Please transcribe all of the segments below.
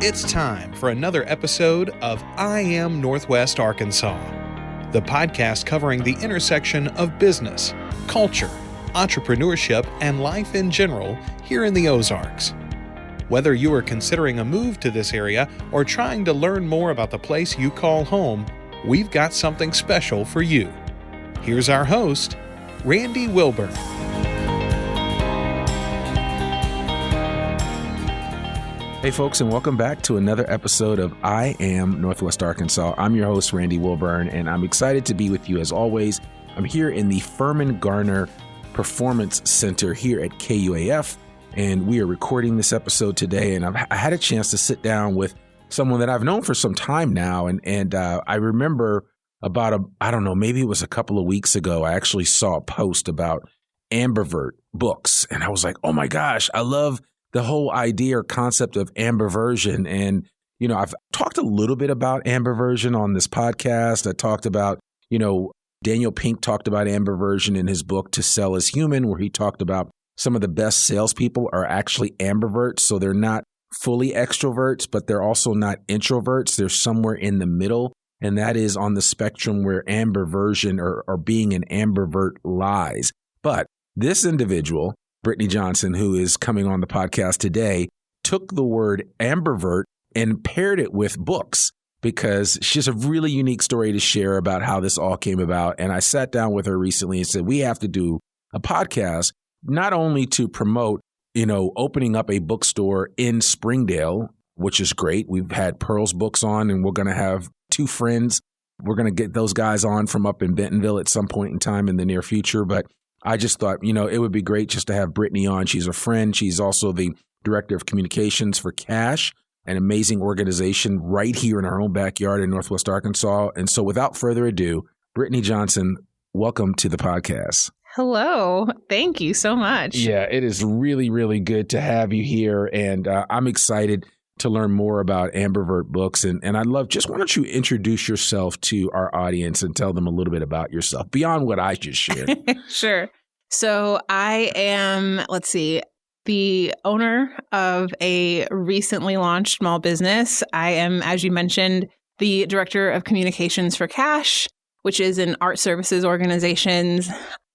It's time for another episode of I Am Northwest Arkansas, the podcast covering the intersection of business, culture, entrepreneurship, and life in general here in the Ozarks. Whether you are considering a move to this area or trying to learn more about the place you call home, we've got something special for you. Here's our host, Randy Wilburn. Hey folks, and welcome back to another episode of I Am Northwest Arkansas. I'm your host, Randy Wilburn, and I'm excited to be with you as always. I'm here in the Furman Garner Performance Center here at KUAF, and we are recording this episode today, and I had a chance to sit down with someone that I've known for some time now, and I remember maybe it was a couple of weeks ago, I actually saw a post about Ambivert Books, and I was like, oh my gosh, I love the whole idea or concept of ambiversion. And, I've talked a little bit about ambiversion on this podcast. I talked about, Daniel Pink talked about ambiversion in his book To Sell Is Human, where he talked about some of the best salespeople are actually ambiverts. So they're not fully extroverts, but they're also not introverts. They're somewhere in the middle. And that is on the spectrum where ambiversion or being an ambivert lies. But this individual, Brittany Johnson, who is coming on the podcast today, took the word ambivert and paired it with books because she has a really unique story to share about how this all came about. And I sat down with her recently and said, we have to do a podcast, not only to promote, opening up a bookstore in Springdale, which is great. We've had Pearl's Books on, and we're going to have two friends. We're going to get those guys on from up in Bentonville at some point in time in the near future. But I just thought, it would be great just to have Brittany on. She's a friend. She's also the director of communications for Cash, an amazing organization right here in our own backyard in Northwest Arkansas. And so without further ado, Brittany Johnson, welcome to the podcast. Hello. Thank you so much. Yeah, it is really, really good to have you here. And I'm excited to learn more about Ambivert Books. And I'd love, why don't you introduce yourself to our audience and tell them a little bit about yourself beyond what I just shared. Sure. So I am, the owner of a recently launched small business. I am, as you mentioned, the director of communications for Cash, which is an art services organization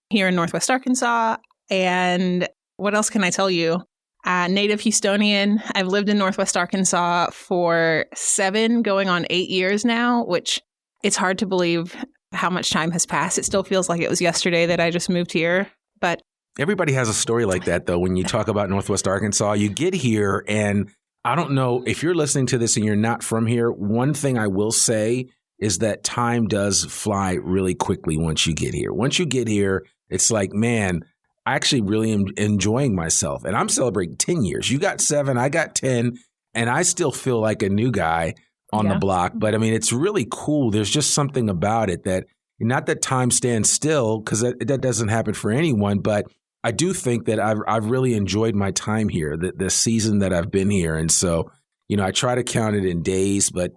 here in Northwest Arkansas. And what else can I tell you? Native Houstonian. I've lived in Northwest Arkansas for 7 going on 8 years now, which it's hard to believe how much time has passed. It still feels like it was yesterday that I just moved here. But everybody has a story like that, though. When you talk about Northwest Arkansas, you get here, and I don't know if you're listening to this and you're not from here. One thing I will say is that time does fly really quickly once you get here. Once you get here, it's like, man, I actually really am enjoying myself. And I'm celebrating 10 years. You got 7, I got 10, and I still feel like a new guy on the block. But I mean, it's really cool. There's just something about it that, not that time stands still, because that doesn't happen for anyone, but I do think that I've really enjoyed my time here, the season that I've been here. And so, I try to count it in days, but,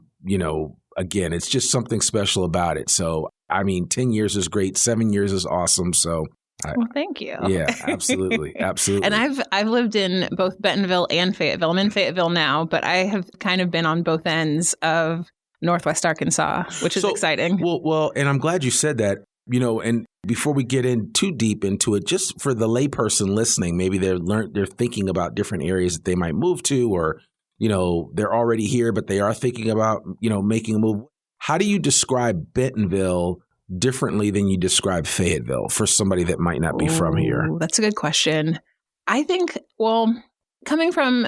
again, it's just something special about it. So, 10 years is great. 7 years is awesome. So, well, thank you. Yeah, absolutely. Absolutely. And I've lived in both Bentonville and Fayetteville. I'm in Fayetteville now, but I have kind of been on both ends of Northwest Arkansas, which is exciting. Well, and I'm glad you said that, and before we get in too deep into it, just for the layperson listening, maybe they're thinking about different areas that they might move to, or, they're already here, but they are thinking about, making a move. How do you describe Bentonville differently than you describe Fayetteville for somebody that might not be from here? That's a good question. I think, coming from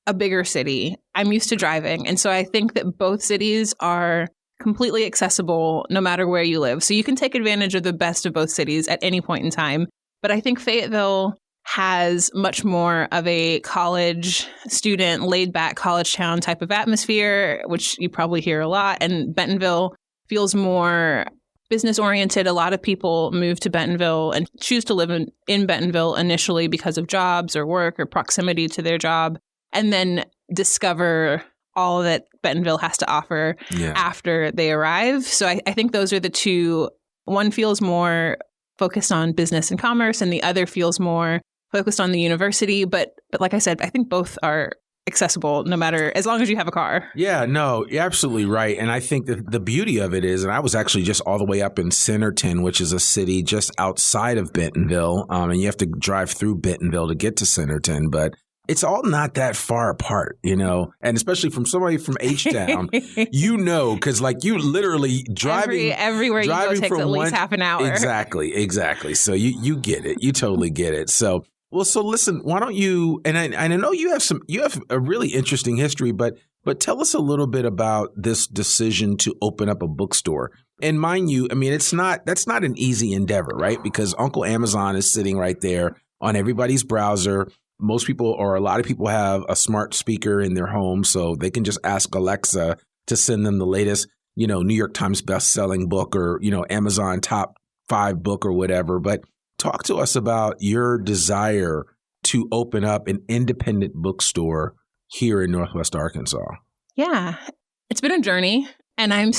a bigger city, I'm used to driving. And so I think that both cities are completely accessible no matter where you live. So you can take advantage of the best of both cities at any point in time. But I think Fayetteville has much more of a college student, laid back college town type of atmosphere, which you probably hear a lot. And Bentonville feels more business oriented. A lot of people move to Bentonville and choose to live in Bentonville initially because of jobs or work or proximity to their job, and then discover all that Bentonville has to offer after they arrive. So I think those are the two. One feels more focused on business and commerce, and the other feels more focused on the university. But like I said, I think both are accessible no matter, as long as you have a car. Yeah, no, you're absolutely right. And I think that the beauty of it is, and I was actually just all the way up in Centerton, which is a city just outside of Bentonville. And you have to drive through Bentonville to get to Centerton, but it's all not that far apart, and especially from somebody from H-Town, because like you literally everywhere you go takes at least half an hour. Exactly. So you get it. You totally get it. So listen, why don't you, and I know you have a really interesting history, but tell us a little bit about this decision to open up a bookstore. And mind you, I mean, that's not an easy endeavor, right? Because Uncle Amazon is sitting right there on everybody's browser. Most people, or a lot of people, have a smart speaker in their home, so they can just ask Alexa to send them the latest, New York Times best-selling book, or, Amazon top 5 book or whatever. But talk to us about your desire to open up an independent bookstore here in Northwest Arkansas. Yeah, it's been a journey, and I'm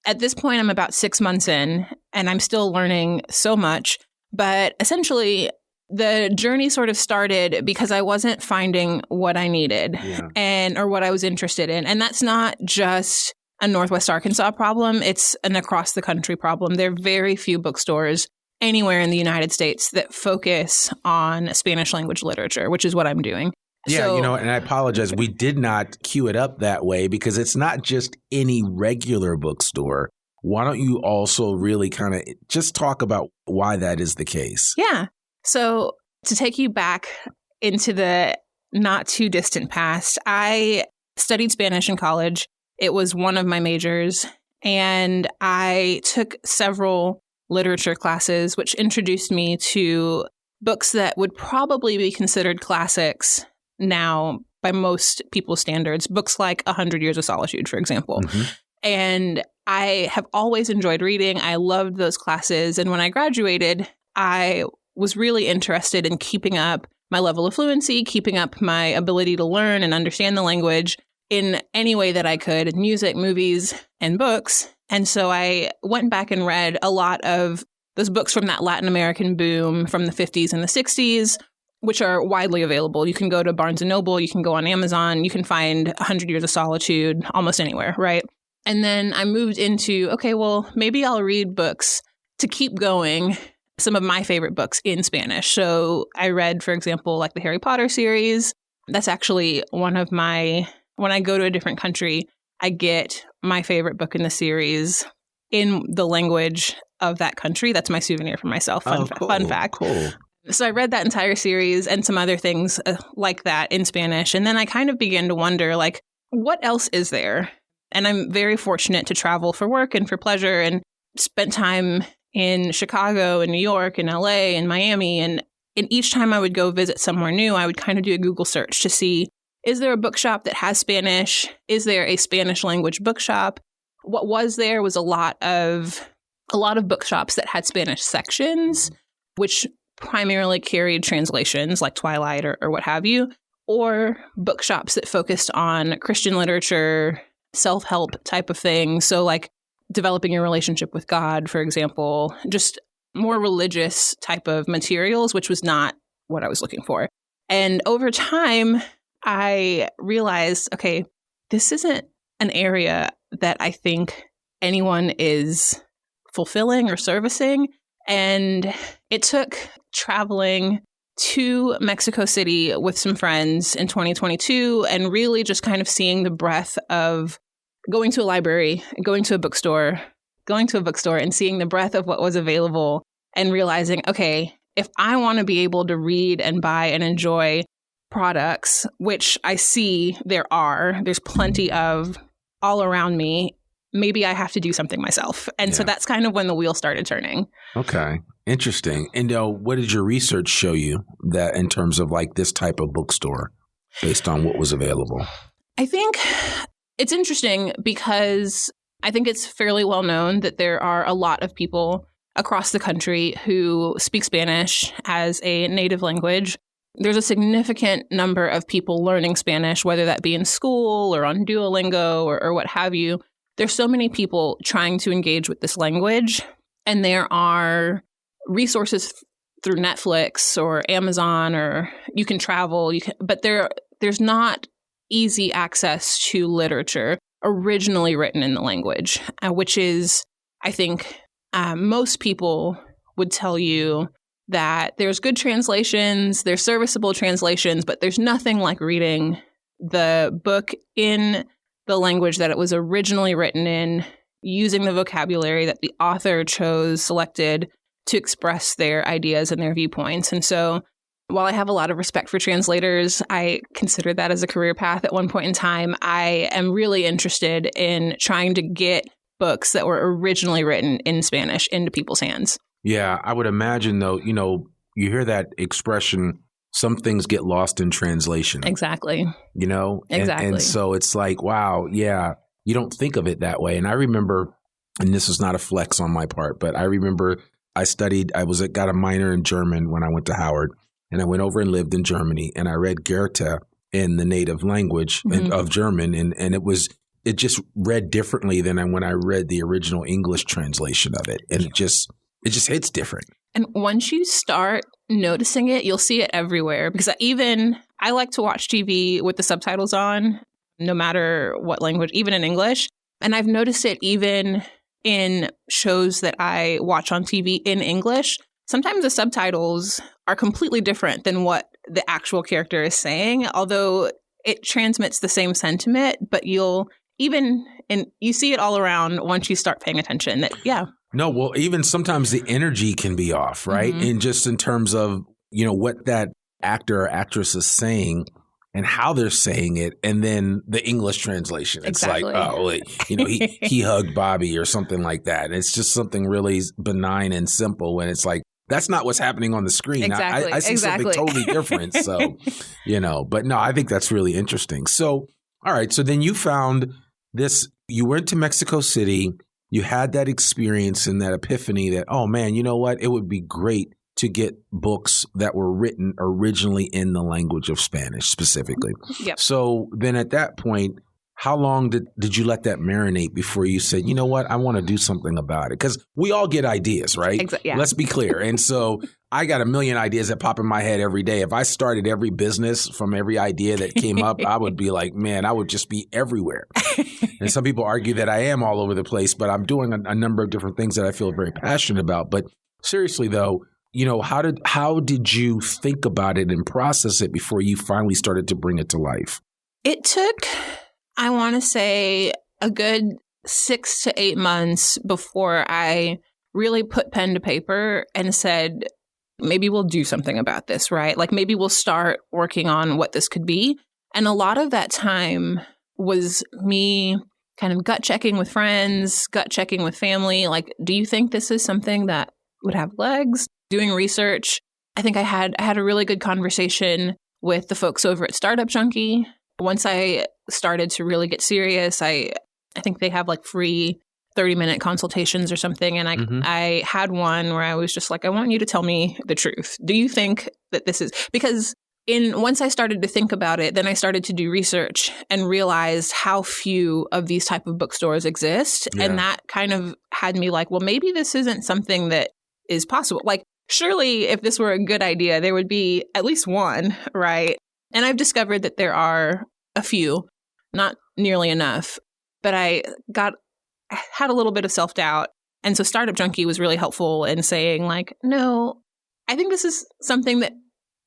at this point, I'm about 6 months in, and I'm still learning so much. But essentially, the journey sort of started because I wasn't finding what I needed or what I was interested in. And that's not just a Northwest Arkansas problem. It's an across the country problem. There are very few bookstores anywhere in the United States that focus on Spanish language literature, which is what I'm doing. Yeah, and I apologize. We did not cue it up that way because it's not just any regular bookstore. Why don't you also really kind of just talk about why that is the case? Yeah. So to take you back into the not too distant past, I studied Spanish in college. It was one of my majors, and I took several literature classes, which introduced me to books that would probably be considered classics now by most people's standards, books like 100 Years of Solitude, for example. Mm-hmm. And I have always enjoyed reading. I loved those classes. And when I graduated, I was really interested in keeping up my level of fluency, keeping up my ability to learn and understand the language in any way that I could, music, movies, and books. And so I went back and read a lot of those books from that Latin American boom from the 50s and the 60s, which are widely available. You can go to Barnes & Noble, you can go on Amazon, you can find 100 Years of Solitude almost anywhere, right? And then I moved into, okay, well, maybe I'll read books to keep going, some of my favorite books in Spanish. So I read, for example, like the Harry Potter series. That's actually one of my, when I go to a different country, I get my favorite book in the series in the language of that country. That's my souvenir for myself. Fun fact. Cool. So I read that entire series and some other things like that in Spanish. And then I kind of began to wonder, like, what else is there? And I'm very fortunate to travel for work and for pleasure and spent time in Chicago and New York and LA and Miami. And each time I would go visit somewhere new, I would kind of do a Google search to see, is there a bookshop that has Spanish? Is there a Spanish language bookshop? What was there was a lot of bookshops that had Spanish sections, which primarily carried translations like Twilight or what have you, or bookshops that focused on Christian literature, self-help type of things. So like developing your relationship with God, for example, just more religious type of materials, which was not what I was looking for. And over time, I realized, okay, this isn't an area that I think anyone is fulfilling or servicing. And it took traveling to Mexico City with some friends in 2022 and really just kind of seeing the breadth of going to a library, going to a bookstore and seeing the breadth of what was available and realizing, okay, if I want to be able to read and buy and enjoy products, which I see there's plenty of all around me, maybe I have to do something myself. And so that's kind of when the wheel started turning. Okay. Interesting. And what did your research show you that in terms of like this type of bookstore based on what was available? I think it's interesting because I think it's fairly well known that there are a lot of people across the country who speak Spanish as a native language. There's a significant number of people learning Spanish, whether that be in school or on Duolingo or what have you. There's so many people trying to engage with this language, and there are resources through Netflix or Amazon, or you can travel, but there's not easy access to literature originally written in the language, which is, I think, most people would tell you that there's good translations, there's serviceable translations, but there's nothing like reading the book in the language that it was originally written in, using the vocabulary that the author selected to express their ideas and their viewpoints. And so while I have a lot of respect for translators, I considered that as a career path at one point in time. I am really interested in trying to get books that were originally written in Spanish into people's hands. Yeah, I would imagine, though, you hear that expression, some things get lost in translation. Exactly. Exactly. And so it's like, wow, yeah, you don't think of it that way. And I remember, and this is not a flex on my part, but I remember got a minor in German when I went to Howard. And I went over and lived in Germany, and I read Goethe in the native language of German, and it just read differently than when I read the original English translation of it, and it just hits different. And once you start noticing it, you'll see it everywhere. Because I like to watch TV with the subtitles on, no matter what language, even in English. And I've noticed it even in shows that I watch on TV in English. Sometimes the subtitles are completely different than what the actual character is saying, although it transmits the same sentiment, but you see it all around once you start paying attention. No, well, even sometimes the energy can be off, right? Mm-hmm. And just in terms of, what that actor or actress is saying and how they're saying it, and then the English translation. It's exactly. Like, he hugged Bobby or something like that. And it's just something really benign and simple when it's like, that's not what's happening on the screen. Exactly. I see something totally different. So, but no, I think that's really interesting. So, all right. So then you found this, you went to Mexico City, you had that experience and that epiphany that, oh man, you know what? It would be great to get books that were written originally in the language of Spanish specifically. Yep. So then at that point, how long did you let that marinate before you said, you know what, I want to do something about it? Because we all get ideas, right? Yeah. Let's be clear. And so I got a million ideas that pop in my head every day. If I started every business from every idea that came up, I would be like, man, I would just be everywhere. And some people argue that I am all over the place, but I'm doing a number of different things that I feel very passionate about. But seriously, though, how did you think about it and process it before you finally started to bring it to life? It took, I want to say, a good 6 to 8 months before I really put pen to paper and said, maybe we'll do something about this, right? Like maybe we'll start working on what this could be. And a lot of that time was me kind of gut checking with friends, gut checking with family. Like, do you think this is something that would have legs? Doing research. I think I had a really good conversation with the folks over at Startup Junkie. Once I started to really get serious, I think they have like free 30-minute consultations or something. And I had one where I was just like, I want you to tell me the truth. Do you think that this is, because once I started to think about it, then I started to do research and realized how few of these type of bookstores exist. Yeah. And that kind of had me like, well, maybe this isn't something that is possible. Like, surely if this were a good idea, there would be at least one, right? And I've discovered that there are a few, not nearly enough, but I had a little bit of self-doubt. And so Startup Junkie was really helpful in saying like, no, I think this is something that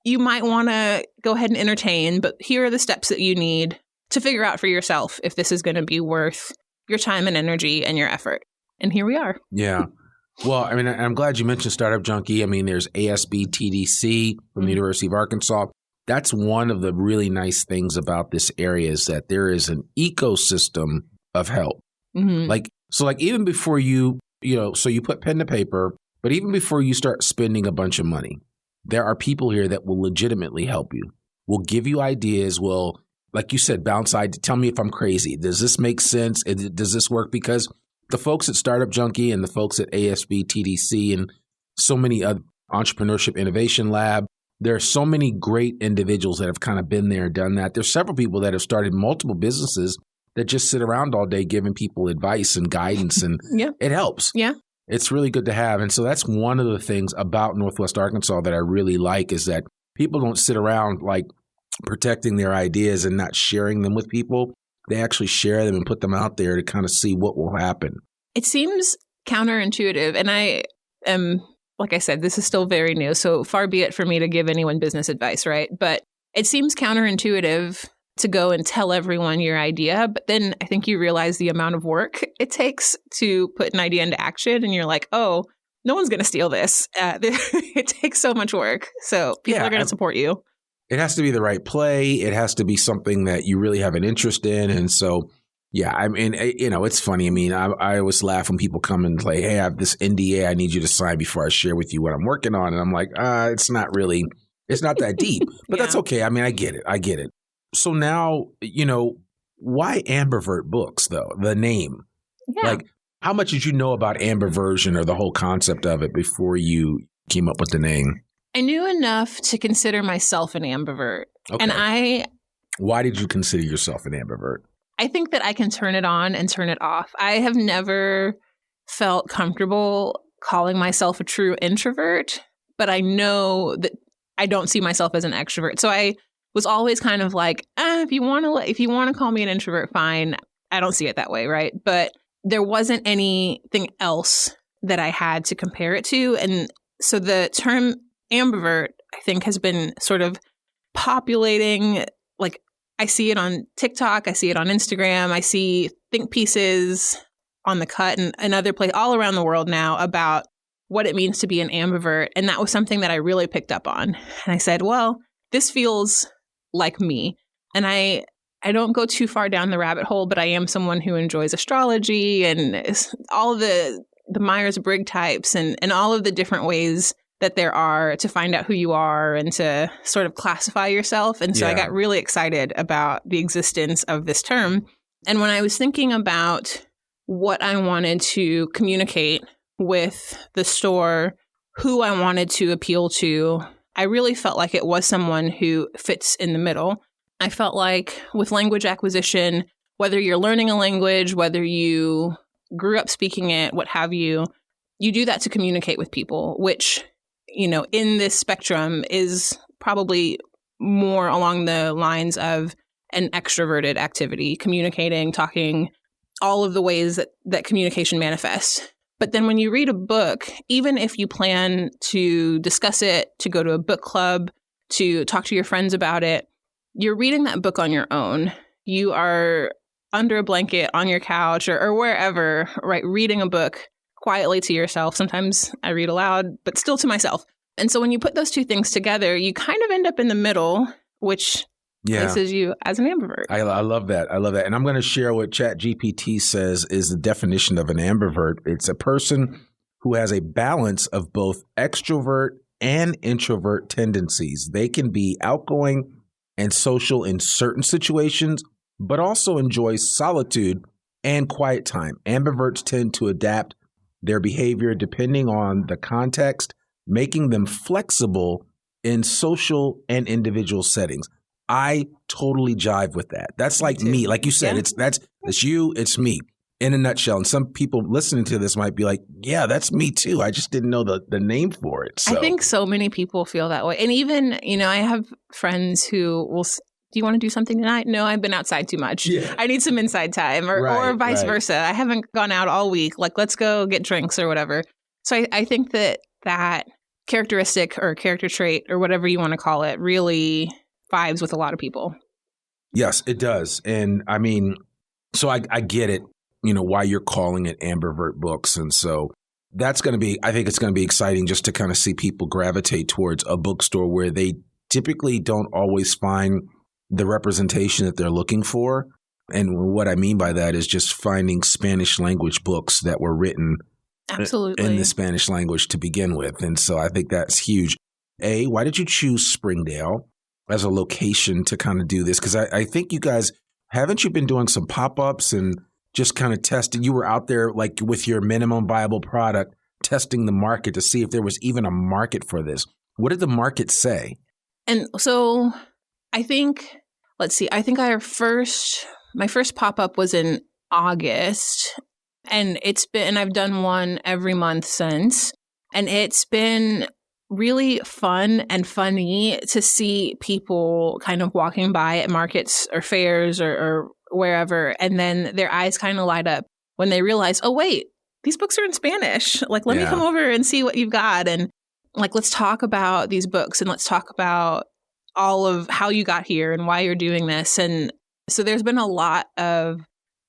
you might want to go ahead and entertain, but here are the steps that you need to figure out for yourself if this is going to be worth your time and energy and your effort. And here we are. Yeah. Well, I mean, I'm glad you mentioned Startup Junkie. I mean, there's ASB TDC from the University of Arkansas. That's one of the really nice things about this area is that there is an ecosystem of help. Mm-hmm. Like even before you put pen to paper, but even before you start spending a bunch of money, there are people here that will legitimately help you, will give you ideas, will, like you said, bounce ideas. Tell me if I'm crazy. Does this make sense? Does this work? Because the folks at Startup Junkie and the folks at ASB TDC and so many other Entrepreneurship Innovation Lab, there are so many great individuals that have kind of been there and done that. There's several people that have started multiple businesses that just sit around all day giving people advice and guidance, and it helps. Yeah. It's really good to have. And so that's one of the things about Northwest Arkansas that I really like is that people don't sit around like protecting their ideas and not sharing them with people. They actually share them and put them out there to kind of see what will happen. It seems counterintuitive. And I am, like I said, this is still very new. So far be it for me to give anyone business advice, right? But it seems counterintuitive to go and tell everyone your idea. But then I think you realize the amount of work it takes to put an idea into action. And you're like, oh, no one's going to steal this. It takes so much work. So people are going to support you. It has to be the right play. It has to be something that you really have an interest in. And so, yeah, I mean, it's funny. I mean, I always laugh when people come and say, hey, I have this NDA I need you to sign before I share with you what I'm working on. And I'm like, it's not that deep. But that's okay. I mean, I get it. So now, why Ambivert Books, though? The name. Yeah. Like, how much did you know about ambiversion or the whole concept of it before you came up with the name? I knew enough to consider myself an ambivert. Okay. And Why did you consider yourself an ambivert? I think that I can turn it on and turn it off. I have never felt comfortable calling myself a true introvert, but I know that I don't see myself as an extrovert. So I was always kind of like, if you want to call me an introvert, fine. I don't see it that way, right? But there wasn't anything else that I had to compare it to. And so the term ambivert, I think, has been sort of populating. Like, I see it on TikTok, I see it on Instagram, I see think pieces on The Cut and other places all around the world now about what it means to be an ambivert. And that was something that I really picked up on. And I said, well, this feels like me. And I don't go too far down the rabbit hole, but I am someone who enjoys astrology and all the Myers-Briggs types and all of the different ways that there are to find out who you are and to sort of classify yourself. And so I got really excited about the existence of this term. And when I was thinking about what I wanted to communicate with the store, who I wanted to appeal to, I really felt like it was someone who fits in the middle. I felt like with language acquisition, whether you're learning a language, whether you grew up speaking it, what have you, you do that to communicate with people, which, in this spectrum is probably more along the lines of an extroverted activity, communicating, talking, all of the ways that communication manifests. But then when you read a book, even if you plan to discuss it, to go to a book club, to talk to your friends about it, you're reading that book on your own. You are under a blanket on your couch or wherever, right, reading a book quietly to yourself. Sometimes I read aloud, but still to myself. And so when you put those two things together, you kind of end up in the middle, which places you as an ambivert. I love that. And I'm going to share what ChatGPT says is the definition of an ambivert. It's a person who has a balance of both extrovert and introvert tendencies. They can be outgoing and social in certain situations, but also enjoy solitude and quiet time. Ambiverts tend to adapt their behavior depending on the context, making them flexible in social and individual settings. I totally jive with that. That's like me. Like you said, it's you, it's me in a nutshell. And some people listening to this might be like, yeah, that's me too. I just didn't know the name for it. So. I think so many people feel that way. And even, I have friends who will, do you want to do something tonight? No, I've been outside too much. Yeah. I need some inside time or vice versa. I haven't gone out all week. Like, let's go get drinks or whatever. So I think that characteristic or character trait or whatever you want to call it really vibes with a lot of people. Yes, it does. And I mean, so I get it, why you're calling it Ambivert Books. And so I think it's going to be exciting just to kind of see people gravitate towards a bookstore where they typically don't always find the representation that they're looking for. And what I mean by that is just finding Spanish language books that were written absolutely in the Spanish language to begin with. And so I think that's huge. Why did you choose Springdale as a location to kind of do this? Because I think you guys, haven't you been doing some pop-ups and just kind of testing? You were out there like with your minimum viable product, testing the market to see if there was even a market for this. What did the market say? And so I think, my first pop-up was in August, and I've done one every month since, and it's been really fun and funny to see people kind of walking by at markets or fairs or wherever, and then their eyes kind of light up when they realize, oh, wait, these books are in Spanish. Like, let me come over and see what you've got. And like, let's talk about these books and let's talk about all of how you got here and why you're doing this. And so there's been a lot of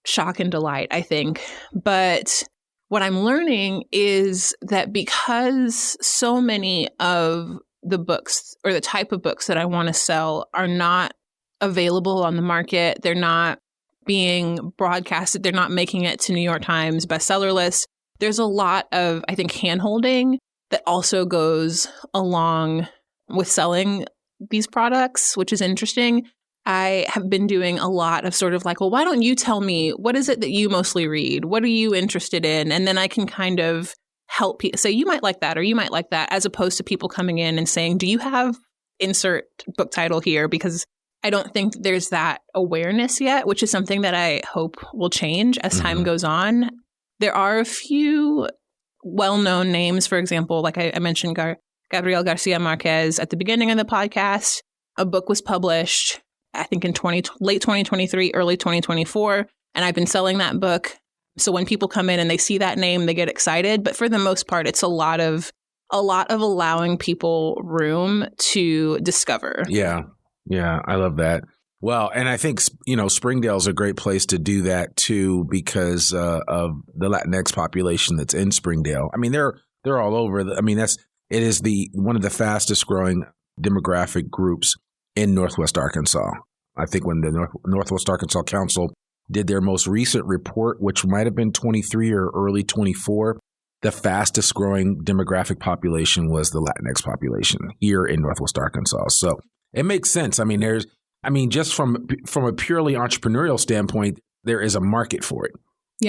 shock and delight, I think. But what I'm learning is that because so many of the books or the type of books that I want to sell are not available on the market, they're not being broadcasted, they're not making it to New York Times bestseller lists, there's a lot of, I think, hand-holding that also goes along with selling these products, which is interesting. I have been doing a lot of sort of like, well, why don't you tell me, what is it that you mostly read? What are you interested in? And then I can kind of help people say, you might like that or you might like that, as opposed to people coming in and saying, do you have insert book title here? Because I don't think there's that awareness yet, which is something that I hope will change as time goes on. There are a few well-known names, for example, like I mentioned Gabriel Garcia Marquez at the beginning of the podcast. A book was published, I think in late 2023, early 2024, and I've been selling that book. So when people come in and they see that name, they get excited. But for the most part, it's a lot of allowing people room to discover. Yeah, I love that. Well, and I think, Springdale's a great place to do that too, because of the Latinx population that's in Springdale. I mean, they're all over. It is one of the fastest growing demographic groups in Northwest Arkansas. I think when the Northwest Arkansas Council did their most recent report, which might have been 23 or early 24, the fastest growing demographic population was the Latinx population here in Northwest Arkansas. So it makes sense. Just from a purely entrepreneurial standpoint, there is a market for it,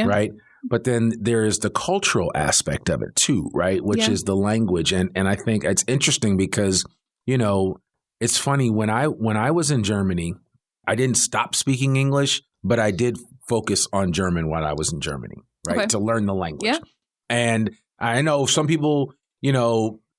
right? But then there is the cultural aspect of it too, right? Which is the language. And I think it's interesting because, it's funny, when I was in Germany, I didn't stop speaking English, but I did focus on German while I was in Germany, right? To learn the language. Yeah. And I know some people,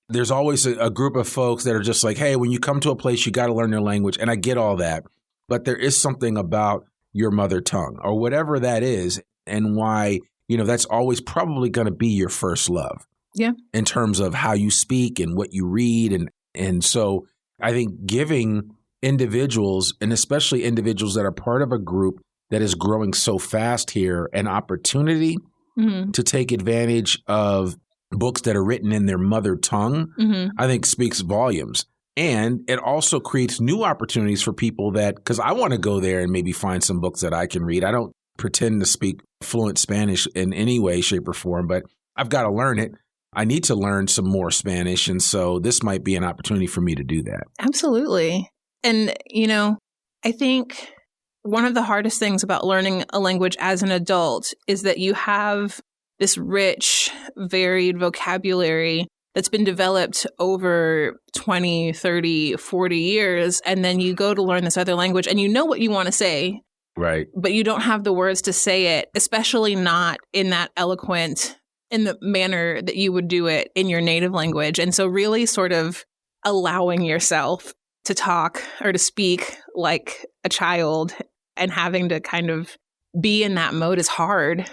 there's always a group of folks that are just like, hey, when you come to a place, you got to learn their language. And I get all that. But there is something about your mother tongue or whatever that is, and why, that's always probably going to be your first love. Yeah. In terms of how you speak and what you read. And so I think giving individuals, and especially individuals that are part of a group that is growing so fast here, an opportunity to take advantage of books that are written in their mother tongue, I think speaks volumes. And it also creates new opportunities for people because I want to go there and maybe find some books that I can read. I don't pretend to speak fluent Spanish in any way, shape, or form, but I've got to learn it. I need to learn some more Spanish. And so this might be an opportunity for me to do that. Absolutely. And, I think one of the hardest things about learning a language as an adult is that you have this rich, varied vocabulary that's been developed over 20, 30, 40 years. And then you go to learn this other language and you know what you want to say. Right. But you don't have the words to say it, especially not in that eloquent, in the manner that you would do it in your native language. And so really sort of allowing yourself to talk or to speak like a child and having to kind of be in that mode is hard.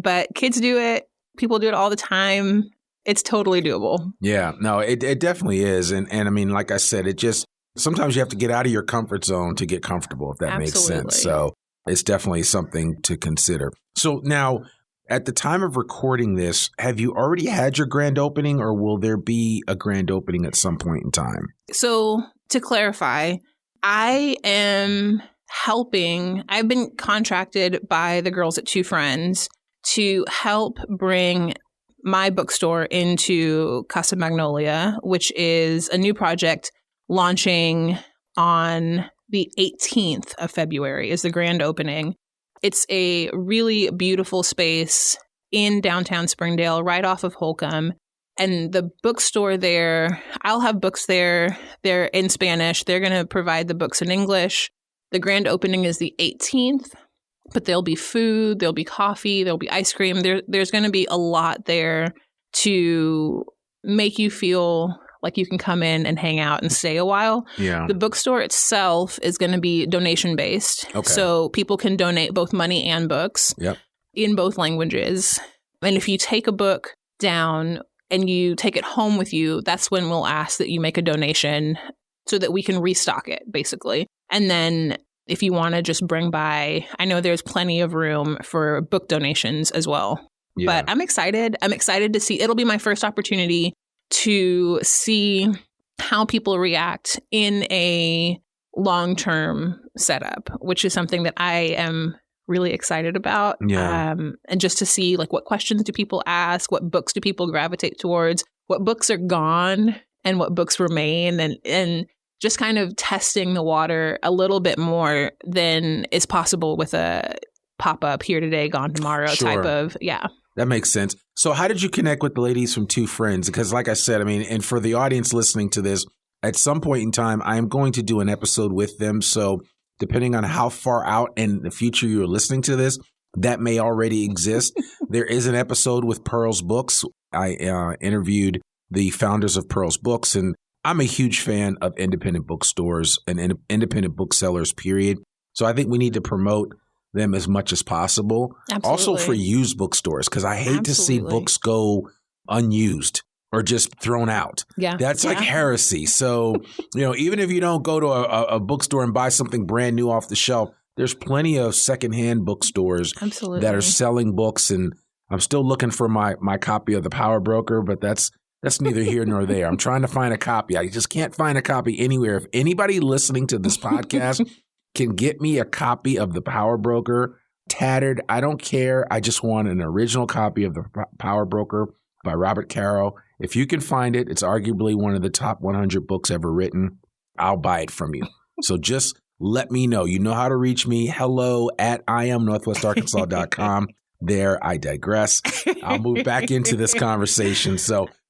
But kids do it. People do it all the time. It's totally doable. Yeah, no, it definitely is. And I mean, like I said, sometimes you have to get out of your comfort zone to get comfortable, if that makes sense. So it's definitely something to consider. So now, at the time of recording this, have you already had your grand opening, or will there be a grand opening at some point in time? So to clarify, I've been contracted by the girls at Two Friends to help bring my bookstore into Casa Magnolia, which is a new project launching on the 18th of February is the grand opening. It's a really beautiful space in downtown Springdale, right off of Holcomb. And the bookstore there, I'll have books there. They're in Spanish. They're going to provide the books in English. The grand opening is the 18th, but there'll be food, there'll be coffee, there'll be ice cream. There's going to be a lot there to make you feel like you can come in and hang out and stay a while. Yeah. The bookstore itself is going to be donation based. Okay. So people can donate both money and books in both languages. And if you take a book down and you take it home with you, that's when we'll ask that you make a donation so that we can restock it, basically. And then if you want to just bring by, I know there's plenty of room for book donations as well. Yeah. But I'm excited. I'm excited to see. It'll be my first opportunity to see how people react in a long-term setup, which is something that I am really excited about. Yeah. And just to see like what questions do people ask, what books do people gravitate towards, what books are gone and what books remain, and just kind of testing the water a little bit more than is possible with a pop-up here today, gone tomorrow type of, That makes sense. So how did you connect with the ladies from Two Friends? Because like I said, I mean, and for the audience listening to this, at some point in time, I am going to do an episode with them. So depending on how far out in the future you're listening to this, that may already exist. There is an episode with Pearl's Books. I interviewed the founders of Pearl's Books, and I'm a huge fan of independent bookstores and independent booksellers, period. So I think we need to promote them as much as possible. Absolutely. Also for used bookstores, because I hate to see books go unused or just thrown out. Yeah. That's like heresy. So, even if you don't go to a bookstore and buy something brand new off the shelf, there's plenty of secondhand bookstores that are selling books. And I'm still looking for my copy of The Power Broker, but that's neither here nor there. I'm trying to find a copy. I just can't find a copy anywhere. If anybody listening to this podcast can get me a copy of The Power Broker, tattered, I don't care. I just want an original copy of The Power Broker by Robert Caro. If you can find it, it's arguably one of the top 100 books ever written. I'll buy it from you. So just let me know. You know how to reach me. hello@IamNorthwestArkansas.com. There, I digress. I'll move back into this conversation.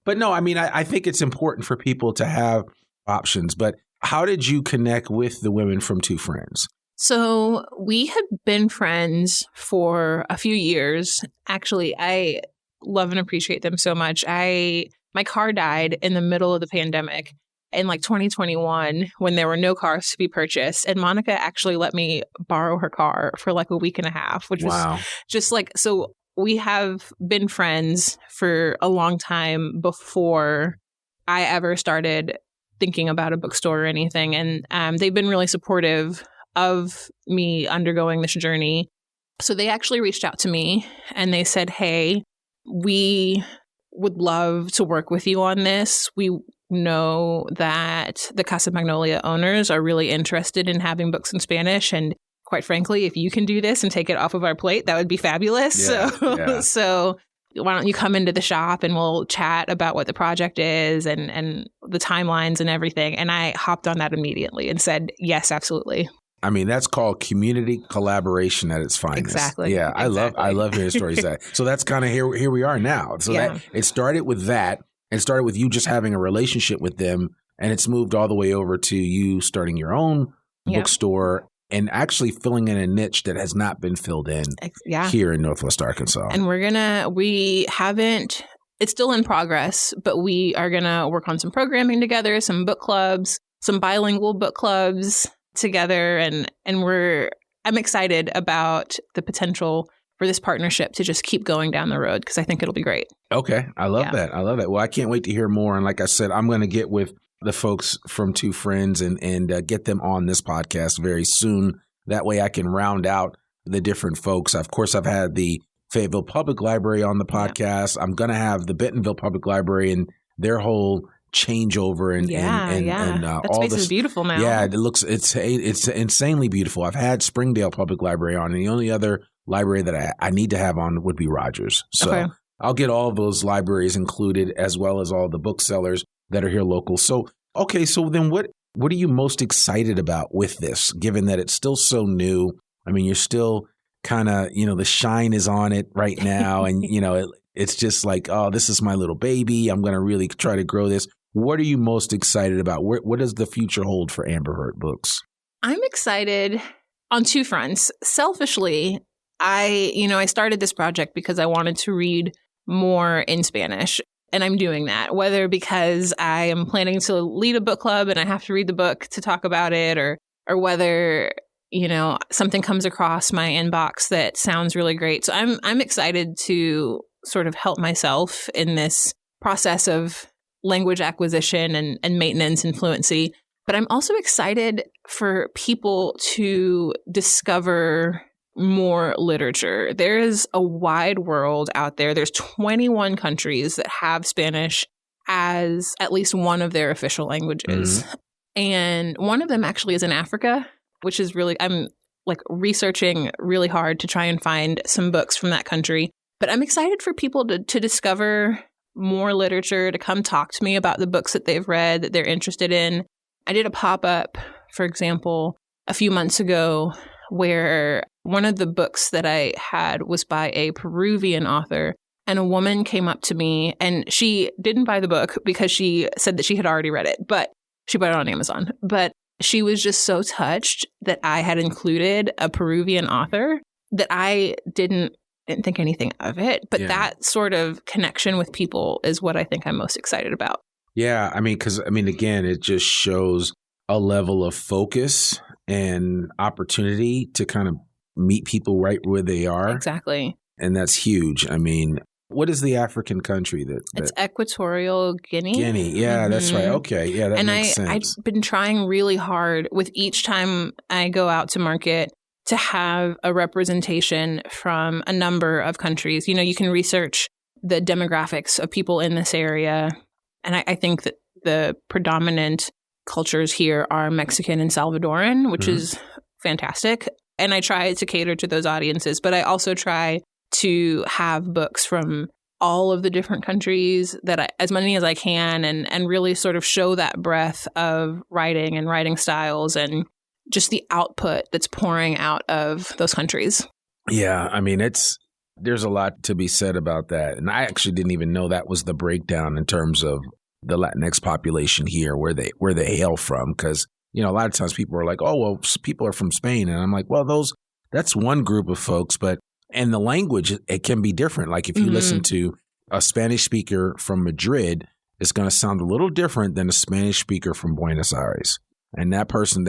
But no, I mean, I think it's important for people to have options. But how did you connect with the women from Two Friends? So we had been friends for a few years. Actually, I love and appreciate them so much. My car died in the middle of the pandemic in like 2021 when there were no cars to be purchased. And Monica actually let me borrow her car for like a week and a half, which was just like, so we have been friends for a long time before I ever started thinking about a bookstore or anything. And they've been really supportive of me undergoing this journey. So they actually reached out to me and they said, hey, we would love to work with you on this. We know that the Casa Magnolia owners are really interested in having books in Spanish. And quite frankly, if you can do this and take it off of our plate, that would be fabulous. So why don't you come into the shop and we'll chat about what the project is and the timelines and everything. And I hopped on that immediately and said, yes, absolutely. I mean, that's called community collaboration at its finest. Exactly. Yeah, exactly. I love hearing stories like that. So that's kind of here we are now. So that it started with that. It started with you just having a relationship with them, and it's moved all the way over to you starting your own bookstore and actually filling in a niche that has not been filled in here in Northwest Arkansas. And it's still in progress, but we are going to work on some programming together, some book clubs, some bilingual book clubs together. And I'm excited about the potential for this partnership to just keep going down the road because I think it'll be great. Okay. I love that. I love that. Well, I can't wait to hear more. And like I said, I'm going to get with the folks from Two Friends and get them on this podcast very soon. That way I can round out the different folks. Of course, I've had the Fayetteville Public Library on the podcast. I'm going to have the Bentonville Public Library and their whole changeover and that space is beautiful now. Yeah, it's insanely beautiful. I've had Springdale Public Library on, and the only other library that I need to have on would be Rogers. So I'll get all of those libraries included, as well as all the booksellers that are here local. So then what are you most excited about with this, given that it's still so new? I mean, you're still kind of, the shine is on it right now, and it's just like, oh, this is my little baby. I'm going to really try to grow this. What are you most excited about? What does the future hold for Ambivert Books? I'm excited on two fronts. Selfishly, I started this project because I wanted to read more in Spanish. And I'm doing that, whether because I am planning to lead a book club and I have to read the book to talk about it, or whether, something comes across my inbox that sounds really great. So I'm excited to sort of help myself in this process of language acquisition and maintenance and fluency. But I'm also excited for people to discover more literature. There is a wide world out there. There's 21 countries that have Spanish as at least one of their official languages. Mm-hmm. And one of them actually is in Africa, which is really, I'm like researching really hard to try and find some books from that country. But I'm excited for people to discover more literature, to come talk to me about the books that they've read, that they're interested in. I did a pop-up, for example, a few months ago where one of the books that I had was by a Peruvian author, and a woman came up to me and she didn't buy the book because she said that she had already read it, but she bought it on Amazon. But she was just so touched that I had included a Peruvian author that I didn't think anything of it. But that sort of connection with people is what I think I'm most excited about. Yeah, again, it just shows a level of focus and opportunity to kind of meet people right where they are. Exactly. And that's huge. I mean, what is the African country that it's Equatorial Guinea. Guinea. Yeah, mm-hmm. That's right. Okay. Yeah, that makes sense. I've been trying really hard with each time I go out to market to have a representation from a number of countries. You can research the demographics of people in this area. And I think that the predominant cultures here are Mexican and Salvadoran, which mm-hmm. is fantastic. And I try to cater to those audiences, but I also try to have books from all of the different countries as many as I can, and really sort of show that breadth of writing and writing styles and just the output that's pouring out of those countries. Yeah, there's a lot to be said about that. And I actually didn't even know that was the breakdown in terms of the Latinx population here, where they hail from. Because, a lot of times people are like, oh, well, people are from Spain. And I'm like, well, that's one group of folks. And the language, it can be different. Like if you mm-hmm. listen to a Spanish speaker from Madrid, it's going to sound a little different than a Spanish speaker from Buenos Aires. And that person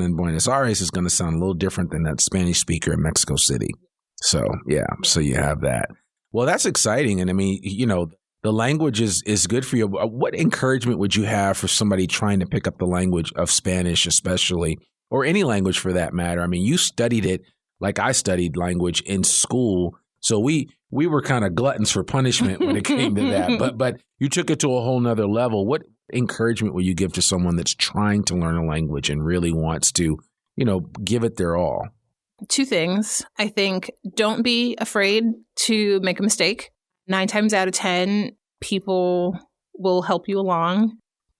in Buenos Aires is going to sound a little different than that Spanish speaker in Mexico City. So, yeah, so you have that. Well, that's exciting. And the language is good for you. What encouragement would you have for somebody trying to pick up the language of Spanish, especially, or any language for that matter? You studied it like I studied language in school. So we were kind of gluttons for punishment when it came to that. But you took it to a whole nother level. What encouragement will you give to someone that's trying to learn a language and really wants to, give it their all? Two things. I think don't be afraid to make a mistake. 9 times out of 10, people will help you along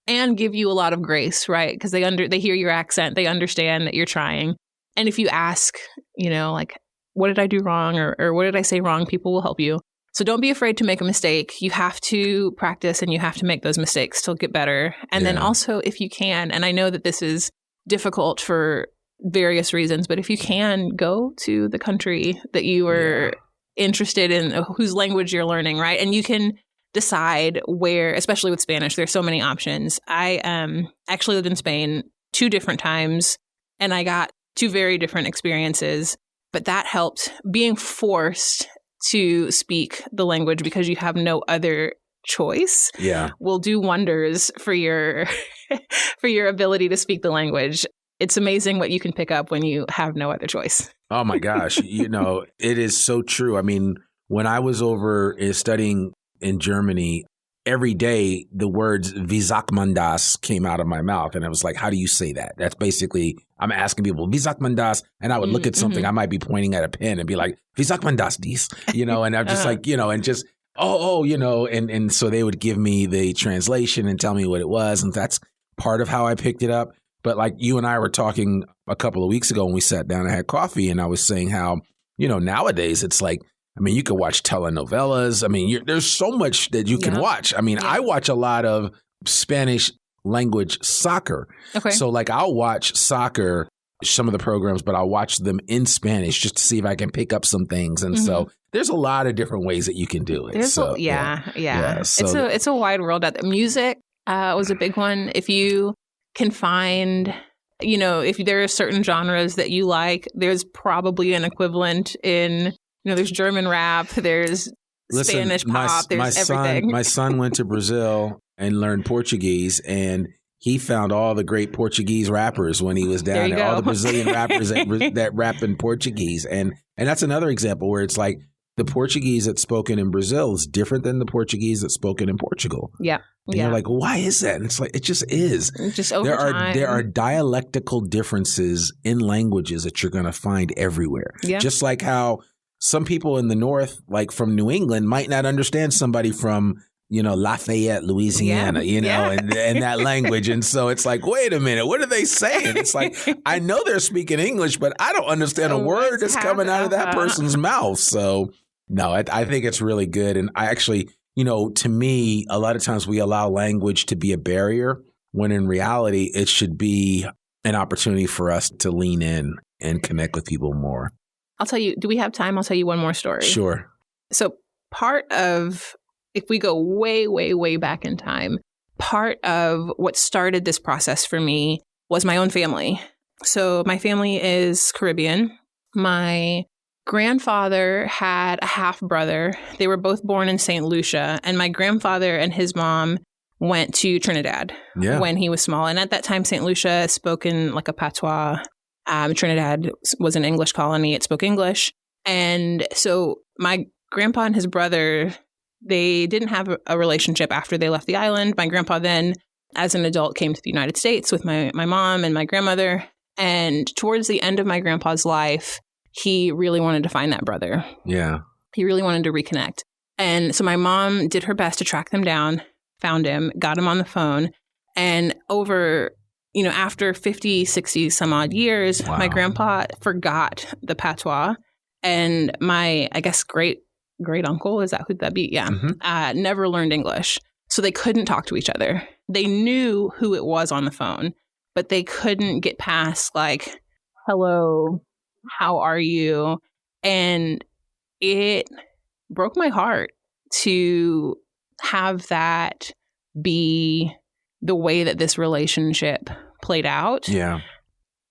and give you a lot of grace, right? Because they hear your accent, they understand that you're trying. And if you ask, like, what did I do wrong or what did I say wrong, people will help you. So don't be afraid to make a mistake. You have to practice and you have to make those mistakes to get better. And then also, if you can, and I know that this is difficult for various reasons, but if you can, go to the country that you were interested in, whose language you're learning, right? And you can decide where, especially with Spanish, there's so many options. I actually lived in Spain 2 different times, and I got 2 very different experiences, but that helped. Being forced to speak the language because you have no other choice will do wonders for your for your ability to speak the language. It's amazing what you can pick up when you have no other choice. Oh my gosh. It is so true. When I was over studying in Germany, every day the words "Wie sagt man das" came out of my mouth. And I was like, how do you say that? That's basically, I'm asking people, "Wie sagt man das?" And I would look at something, I might be pointing at a pen and be like, "Wie sagt man das dies?" And I'm just like, and just, and so they would give me the translation and tell me what it was. And that's part of how I picked it up. But like you and I were talking a couple of weeks ago when we sat down and had coffee, and I was saying how, nowadays it's like, you could watch telenovelas. There's so much that you can watch. I watch a lot of Spanish language soccer. Okay. So like I'll watch soccer, some of the programs, but I'll watch them in Spanish just to see if I can pick up some things. And so there's a lot of different ways that you can do it. So, So it's a wide world out there. Music was a big one. If you can find, if there are certain genres that you like, there's probably an equivalent in, there's German rap, there's Spanish pop, there's everything. My son went to Brazil and learned Portuguese, and he found all the great Portuguese rappers when he was down there, all the Brazilian rappers that rap in Portuguese. And that's another example where it's like the Portuguese that's spoken in Brazil is different than the Portuguese that's spoken in Portugal. Yeah. And you're like, why is that? And it's like, it just is. Just over time. There are dialectical differences in languages that you're going to find everywhere. Yeah. Just like how some people in the North, like from New England, might not understand somebody from Lafayette, Louisiana, and that language. And so it's like, wait a minute, what are they saying? It's like, I know they're speaking English, but I don't understand a word that's coming out of that person's mouth. So no, I think it's really good. And I actually, to me, a lot of times we allow language to be a barrier when in reality, it should be an opportunity for us to lean in and connect with people more. I'll tell you, do we have time? I'll tell you one more story. Sure. So if we go way, way, way back in time, part of what started this process for me was my own family. So my family is Caribbean. My grandfather had a half brother. They were both born in St. Lucia. And my grandfather and his mom went to Trinidad when he was small. And at that time, St. Lucia spoken like a patois. Trinidad was an English colony. It spoke English. And so my grandpa and his brother, they didn't have a relationship after they left the island. My grandpa then, as an adult, came to the United States with my mom and my grandmother. And towards the end of my grandpa's life, he really wanted to find that brother. Yeah. He really wanted to reconnect. And so my mom did her best to track them down, found him, got him on the phone. And over, after 50, 60 some odd years, my grandpa forgot the patois. And my, I guess, great uncle, is that who that'd be? Yeah. Mm-hmm. Never learned English. So they couldn't talk to each other. They knew who it was on the phone, but they couldn't get past like, hello, how are you? And it broke my heart to have that be the way that this relationship played out. Yeah.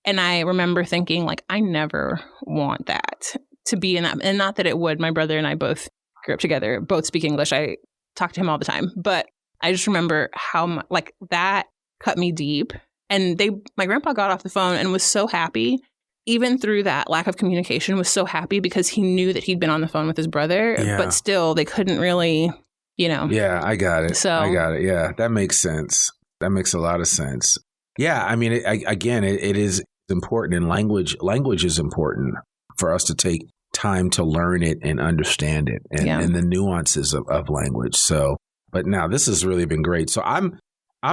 And I remember thinking, like, I never want that to be in that. And not that it would. My brother and I both grew up together, both speak English. I talk to him all the time. But I just remember how, like, that cut me deep. And my grandpa got off the phone and was so happy, even through that lack of communication, was so happy because he knew that he'd been on the phone with his brother. Yeah. But still, they couldn't really, Yeah, I got it. So, I got it. Yeah, that makes sense. That makes a lot of sense. Yeah, I mean, it is important, and language is important for us to take time to learn it and understand it and the nuances of language. So, but now this has really been great. So I'm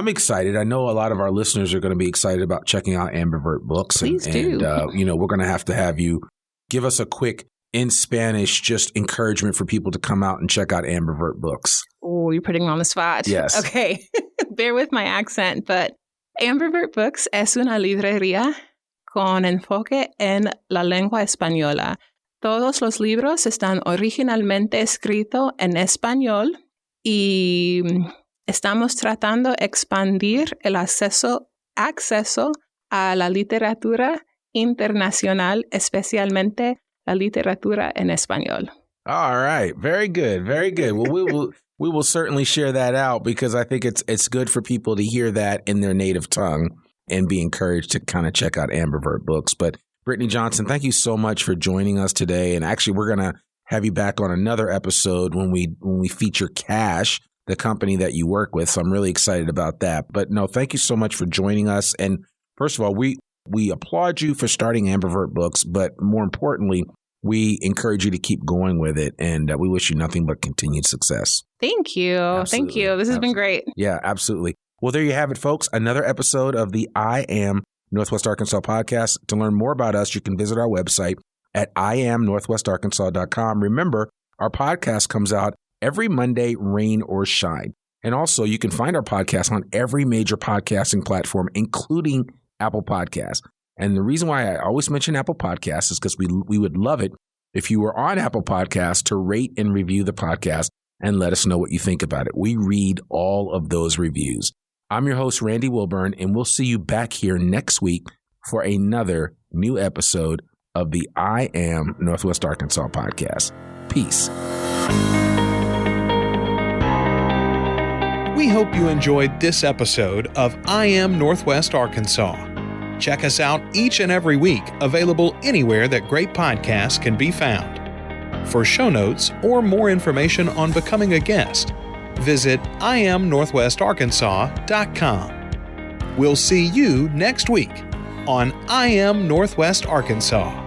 excited. I know a lot of our listeners are going to be excited about checking out Ambivert Books. Please do. And we're going to have you give us a quick, in Spanish, just encouragement for people to come out and check out Ambivert Books. Oh, you're putting me on the spot. Yes. Okay. Bear with my accent, but Ambivert Books es una librería con enfoque en la lengua española. Todos los libros están originalmente escritos en español y estamos tratando de expandir el acceso a la literatura internacional, especialmente la literatura en español. All right. Very good. Very good. Well, we will certainly share that out because I think it's good for people to hear that in their native tongue and be encouraged to kind of check out Ambivert Books. But Brittany Johnson, thank you so much for joining us today. And actually, we're going to have you back on another episode when we feature Cash, the company that you work with. So I'm really excited about that. But no, thank you so much for joining us. And first of all, we applaud you for starting Ambivert Books, but more importantly, we encourage you to keep going with it, and we wish you nothing but continued success. Thank you. Absolutely. Thank you. This has been great. Yeah, absolutely. Well, there you have it, folks. Another episode of the I Am Northwest Arkansas podcast. To learn more about us, you can visit our website at iamnorthwestarkansas.com. Remember, our podcast comes out every Monday, rain or shine. And also, you can find our podcast on every major podcasting platform, including Apple Podcasts. And the reason why I always mention Apple Podcasts is because we would love it if you were on Apple Podcasts, to rate and review the podcast and let us know what you think about it. We read all of those reviews. I'm your host, Randy Wilburn, and we'll see you back here next week for another new episode of the I Am Northwest Arkansas podcast. Peace. We hope you enjoyed this episode of I Am Northwest Arkansas. Check us out each and every week, available anywhere that great podcasts can be found. For show notes or more information on becoming a guest, visit iamnorthwestarkansas.com. We'll see you next week on I Am Northwest Arkansas.